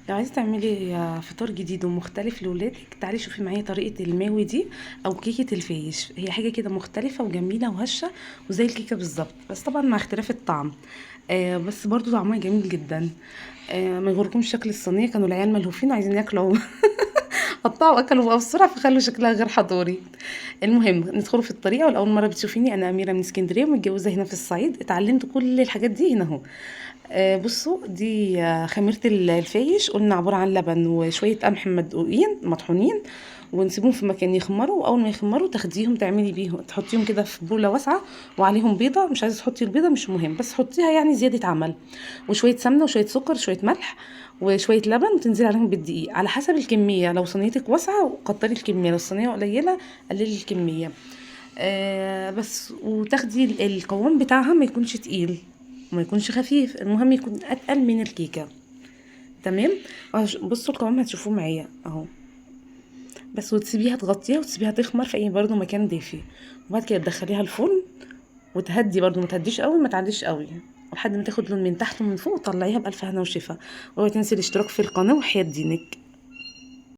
لو عايزة تعملي فطار جديد ومختلف لولادك، تعالي شوفي معايا طريقة الماوي دي او كيكة الفيش. هي حاجة كده مختلفة وجميلة وهشة وزي الكيكة بالظبط، بس طبعا مع اختلاف الطعم. بس برضو طعمها جميل جدا. ما يغركمش شكل الصينية، كانوا العيال ملهوفين عايزين ياكلوا قطعوا اكلوا بقى بسرعة فخلوا شكلها غير حضوري. المهم ندخل في الطريقة. والأول مرة بتشوفيني، أنا أميرة من اسكندرية ومتجوزة هنا في الصعيد، اتعلمت كل الحاجات دي هنا اهو. بصوا دي خميرة الفايش، قلنا عبارة عن لبن وشوية قمح مدقوقين مطحونين، ونسيبهم في مكان يخمروا. واول ما يخمروا تاخديهم تعملي بيهم، تحطيهم كده في بولة واسعة وعليهم بيضة. مش عايزة تحطي البيضة مش مهم، بس حطيها يعني زيادة عمل. وشوية سمنة وشوية سكر وشوية ملح وشوية لبن، وتنزلي عليهم بالدقيق على حسب الكمية. لو صينيتك واسعة كتري الكمية، لو الصينية قليلة قللي الكمية. بس وتاخدي القوام بتاعها ما يكونش تقيل وما يكونش خفيف، المهم يكون اتقل من الكيكه. تمام. بصوا القوام هتشوفوه معايا اهو. بس وتسيبيها تغطيها وتسيبيها تخمر في اي برضو مكان دافي. وبعد كده تدخليها الفرن وتهدي برضو، ما تهديش قوي ما تعليش قوي، لحد ما تاخد لون من تحت ومن فوق، وطلعيها بالف هنا وشفا. اوعي تنسي الاشتراك في القناه وحياة دينك.